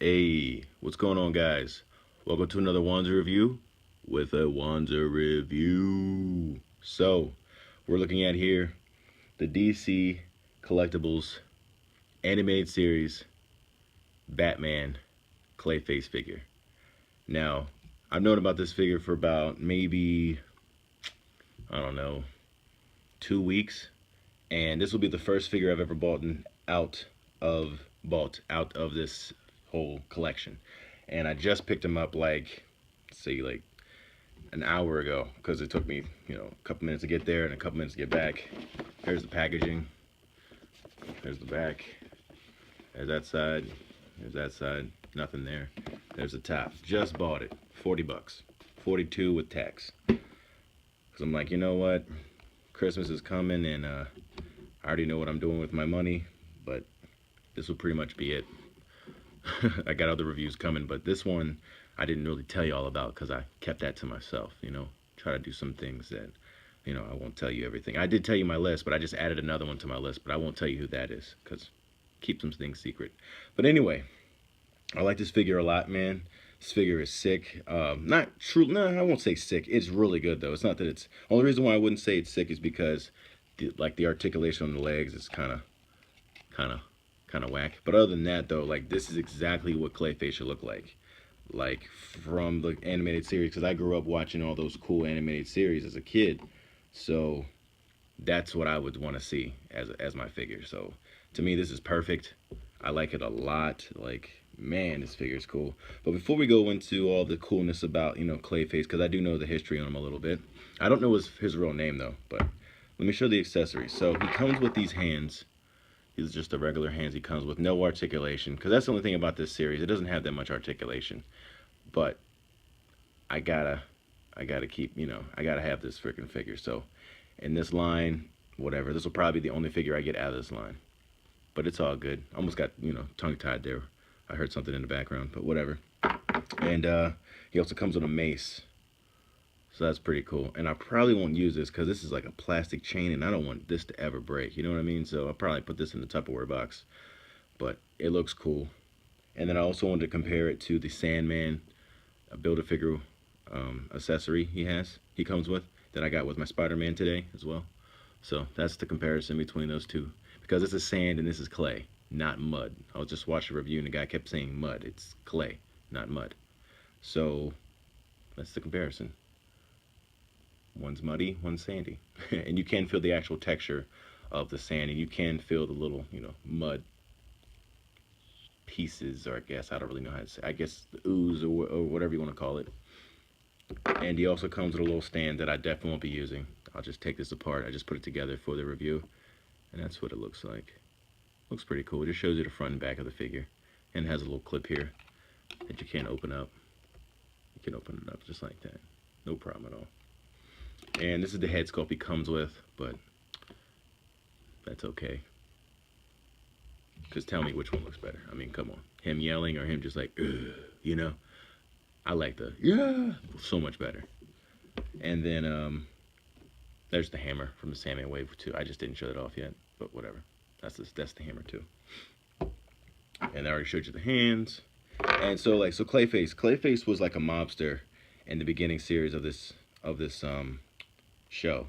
Hey, what's going on, guys? Welcome to another Wanzer review with a Wanzer review. So, we're looking at here the DC Collectibles animated series Batman Clayface figure. Now, I've known about this figure for about maybe, I don't know, 2 weeks, and this will be the first figure I've ever bought out of this whole collection. And I just picked him up like an hour ago because it took me, a couple minutes to get there and a couple minutes to get back. There's the packaging. There's the back. There's that side. There's that side. Nothing there. There's the top. Just bought it. 40 bucks. 42 with tax. Because I'm like, you know what? Christmas is coming and I already know what I'm doing with my money, but this will pretty much be it. I got other reviews coming, but this one I didn't really tell you all about because I kept that to myself, Try to do some things that, I won't tell you everything. I did tell you my list, but I just added another one to my list, but I won't tell you who that is because keep some things secret. But anyway, I like this figure a lot, man. This figure is sick. Not true. No, I won't say sick. It's really good though. It's not that it's. Only reason why I wouldn't say it's sick is because, the articulation on the legs is kind of whack. But other than that, though, like this is exactly what Clayface should look like from the animated series. Because I grew up watching all those cool animated series as a kid, so that's what I would want to see as my figure. So to me, this is perfect. I like it a lot. Like, man, this figure is cool. But before we go into all the coolness about, Clayface, because I do know the history on him a little bit. I don't know his real name, though. But let me show the accessories. So he comes with these hands. These are just the regular hands he comes with. No articulation. Because that's the only thing about this series. It doesn't have that much articulation. But I gotta keep, I gotta have this freaking figure. So in this line, whatever. This will probably be the only figure I get out of this line. But it's all good. Almost got, tongue-tied there. I heard something in the background, but whatever. And he also comes with a mace. So that's pretty cool. And I probably won't use this because this is like a plastic chain and I don't want this to ever break. You know what I mean? So I'll probably put this in the Tupperware box. But it looks cool. And then I also wanted to compare it to the Sandman Build-A-Figure accessory he comes with, that I got with my Spider-Man today as well. So that's the comparison between those two. Because this is sand and this is clay, not mud. I was just watching a review and the guy kept saying mud. It's clay, not mud. So that's the comparison. One's muddy, one's sandy. And you can feel the actual texture of the sand, and you can feel the little, mud pieces, or I don't really know how to say. I guess the ooze or whatever you want to call it. And he also comes with a little stand that I definitely won't be using. I'll just take this apart. I just put it together for the review. And that's what it looks like. Looks pretty cool. It just shows you the front and back of the figure. And it has a little clip here that you can't open up. You can open it up just like that. No problem at all. And this is the head sculpt he comes with, but that's okay. Because tell me which one looks better. I mean, come on. Him yelling or him just like, ugh, I like the, yeah, so much better. And then, there's the hammer from the Sandman Wave too. I just didn't show that off yet, but whatever. That's the hammer too. And I already showed you the hands. And so Clayface was like a mobster in the beginning series of this show.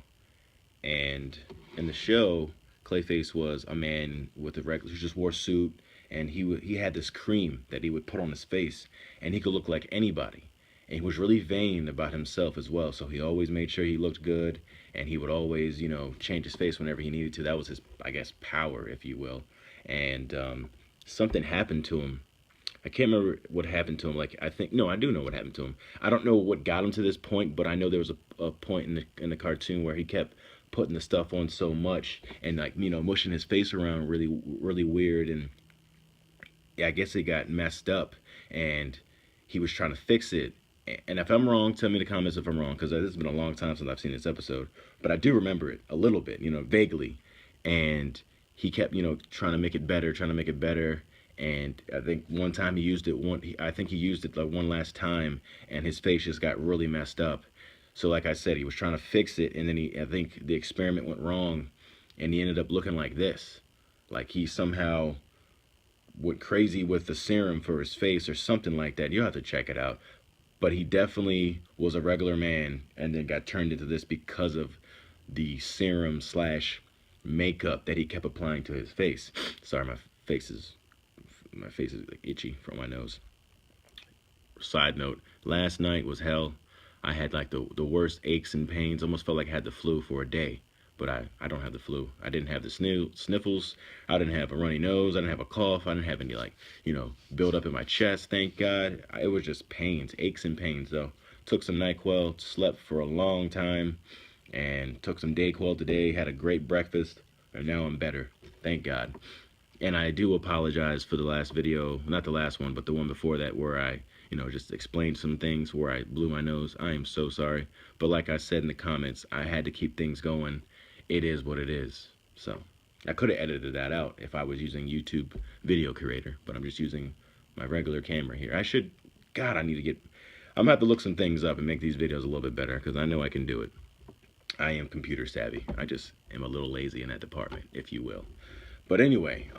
And in the show, Clayface was a man with a regular, who just wore a suit, and he had this cream that he would put on his face, and he could look like anybody. And he was really vain about himself as well, so he always made sure he looked good, and he would always, change his face whenever he needed to. That was his, I guess, power, if you will. And something happened to him. I can't remember what happened to him. I do know what happened to him. I don't know what got him to this point, but I know there was a point in the cartoon where he kept putting the stuff on so much and mushing his face around really, really weird, and I guess it got messed up, and he was trying to fix it. And if I'm wrong, tell me in the comments if I'm wrong, because it's been a long time since I've seen this episode. But I do remember it a little bit, vaguely. And he kept, trying to make it better. And I think one time he used it like one last time, and his face just got really messed up. So like I said, he was trying to fix it, and then I think the experiment went wrong, and he ended up looking like this. Like he somehow went crazy with the serum for his face or something like that. You'll have to check it out. But he definitely was a regular man and then got turned into this because of the serum slash makeup that he kept applying to his face. Sorry, my face is like itchy from my nose. Side note, last night was hell. I had like the worst aches and pains. Almost felt like I had the flu for a day. But I don't have the flu. I didn't have the sniffles. I didn't have a runny nose. I didn't have a cough. I didn't have any, like, build up in my chest, thank God. It was just pains, aches and pains, though. Took some NyQuil, slept for a long time, and took some Dayquil today, had a great breakfast, and now I'm better, thank God. And I do apologize for the last video, not the last one, but the one before that where I, just explained some things where I blew my nose. I am so sorry. But like I said in the comments, I had to keep things going. It is what it is. So I could have edited that out if I was using YouTube Video Creator, but I'm just using my regular camera here. God, I need to I'm gonna have to look some things up and make these videos a little bit better, because I know I can do it. I am computer savvy. I just am a little lazy in that department, if you will. But anyway,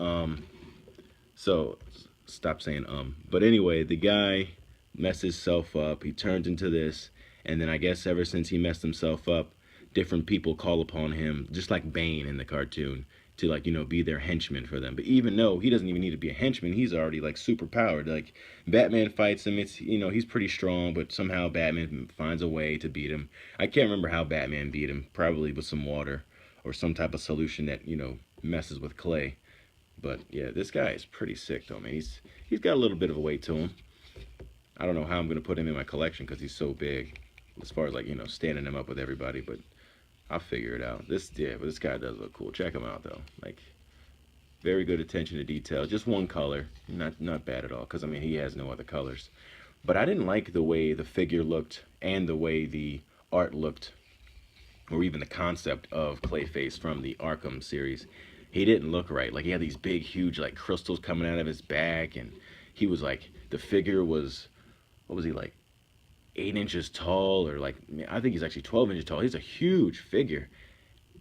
so stop saying but anyway, the guy messed himself up. He turned into this, and then I guess ever since he messed himself up, different people call upon him, just like Bane in the cartoon, to, like, be their henchman for them. But even though he doesn't even need to be a henchman, he's already, like, super powered. Like, Batman fights him, it's, he's pretty strong, but somehow Batman finds a way to beat him. I can't remember how Batman beat him, probably with some water or some type of solution that, messes with clay. But yeah, this guy is pretty sick though, man. He's got a little bit of a weight to him. I don't know how I'm gonna put him in my collection because he's so big, as far as, like, standing him up with everybody, but I'll figure it out. But this guy does look cool. Check him out though. Like, very good attention to detail. Just one color, not bad at all. Because I mean, he has no other colors. But I didn't like the way the figure looked and the way the art looked, or even the concept of Clayface from the Arkham series. He didn't look right. Like, he had these big, huge, like, crystals coming out of his back, and he was like, the figure was, what was he, like, 8 inches tall, or like, I think he's actually 12 inches tall. He's a huge figure.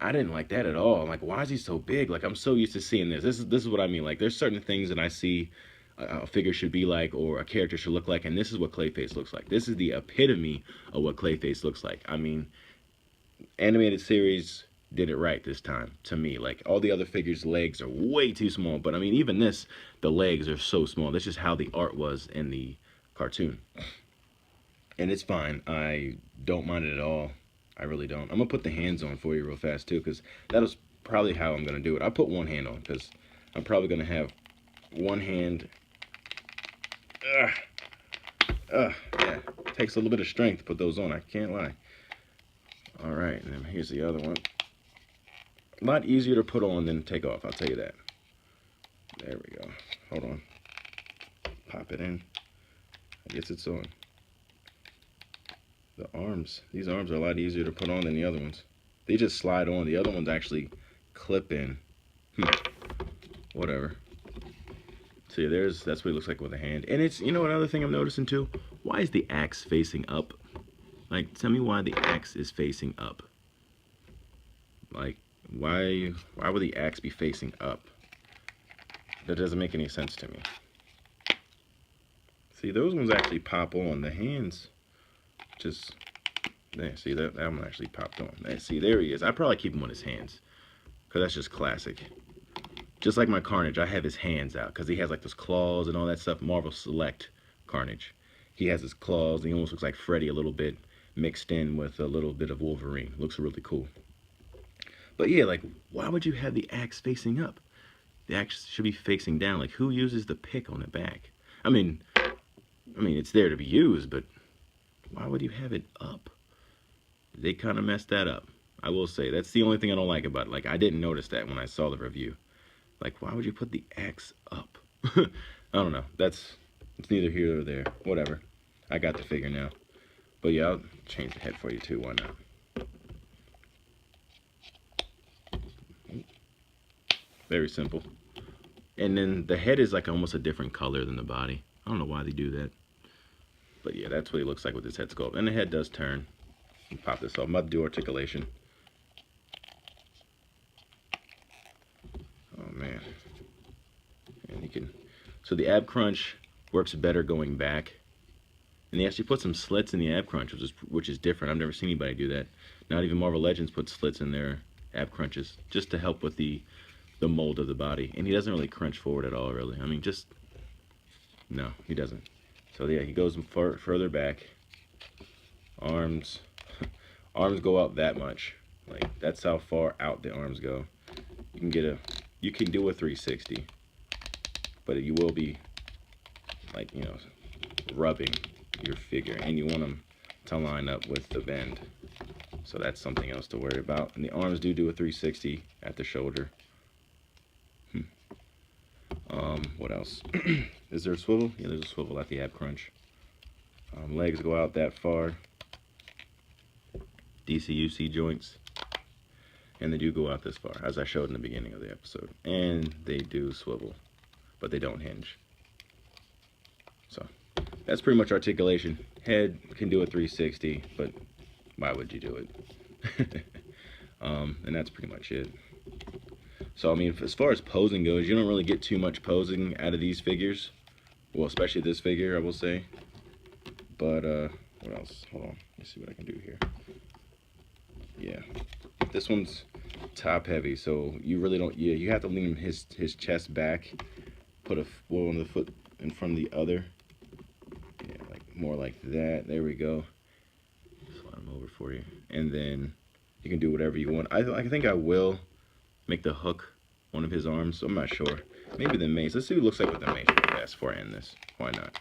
I didn't like that at all. I'm like, why is he so big? Like, I'm so used to seeing this. This is what I mean. Like, there's certain things that I see a figure should be like, or a character should look like, and this is what Clayface looks like. This is the epitome of what Clayface looks like. I mean, animated series did it right this time, to me. Like, all the other figures' legs are way too small, but I mean, even this, the legs are so small. That's just how the art was in the cartoon. And it's fine. I don't mind it at all. I really don't. I'm going to put the hands on for you real fast, too, because that is probably how I'm going to do it. I'll put one hand on, because I'm probably going to have one hand. Yeah, it takes a little bit of strength to put those on. I can't lie. All right, and then here's the other one. A lot easier to put on than take off, I'll tell you that. There we go. Hold on. Pop it in. I guess it's on. The arms. These arms are a lot easier to put on than the other ones. They just slide on. The other ones actually clip in. Whatever. See, that's what it looks like with a hand. And it's, another thing I'm noticing too? Why is the axe facing up? Like, tell me why the axe is facing up. Like, why would the axe be facing up? That doesn't make any sense to me. See, those ones actually pop on. The hands just, there, see, that one actually popped on. There, see, there he is. I'd probably keep him on his hands, because that's just classic. Just like my Carnage, I have his hands out, because he has, like, those claws and all that stuff. Marvel Select Carnage. He has his claws. He almost looks like Freddy a little bit, mixed in with a little bit of Wolverine. Looks really cool. But yeah, like, why would you have the axe facing up? The axe should be facing down. Like, who uses the pick on the back? I mean, it's there to be used, but why would you have it up? They kind of messed that up. I will say, that's the only thing I don't like about it. Like, I didn't notice that when I saw the review. Like, why would you put the axe up? I don't know. It's neither here nor there. Whatever. I got the figure now. But yeah, I'll change the head for you too. Why not? Very simple. And then the head is like almost a different color than the body. I don't know why they do that. But yeah, that's what he looks like with his head sculpt. And the head does turn. Pop this off. I'm about to do articulation. Oh man. And you can So the ab crunch works better going back. And they actually put some slits in the ab crunch, which is different. I've never seen anybody do that. Not even Marvel Legends put slits in their ab crunches just to help with the mold of the body. And he doesn't really crunch forward at all, really. I mean, just no, he doesn't. So yeah, he goes further back. Arms go out that much. Like, that's how far out the arms go. You can do a 360, but you will be, like, you know, rubbing your figure, and you want them to line up with the bend. So that's something else to worry about. And the arms do a 360 at the shoulder. What else? Is there a swivel? Yeah, there's a swivel at the ab crunch. Legs go out that far. DCUC joints. And they do go out this far, as I showed in the beginning of the episode. And they do swivel, but they don't hinge. So that's pretty much articulation. Head can do a 360, but why would you do it? And that's pretty much it. So, I mean, as far as posing goes, you don't really get too much posing out of these figures. Well, especially this figure, I will say. But, what else? Hold on. Let's see what I can do here. Yeah. This one's top heavy, so you really don't, yeah, you have to lean his chest back. Put one of the foot in front of the other. Yeah, like more like that. There we go. Slide him over for you. And then you can do whatever you want. I think I will make the hook one of his arms. So I'm not sure. Maybe the mace. Let's see what it looks like with the mace fast before I end this. Why not?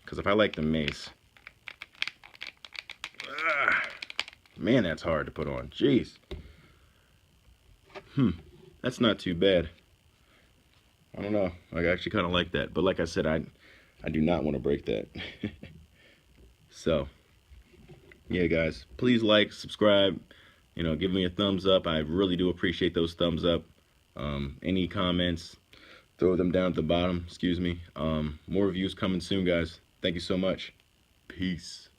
Because if I like the mace, man, that's hard to put on. Jeez. That's not too bad. I don't know. I actually kind of like that. But like I said, I do not want to break that. So, yeah, guys, please like, subscribe, you know, give me a thumbs up. I really do appreciate those thumbs up. Any comments, throw them down at the bottom. Excuse me. More reviews coming soon, guys. Thank you so much. Peace.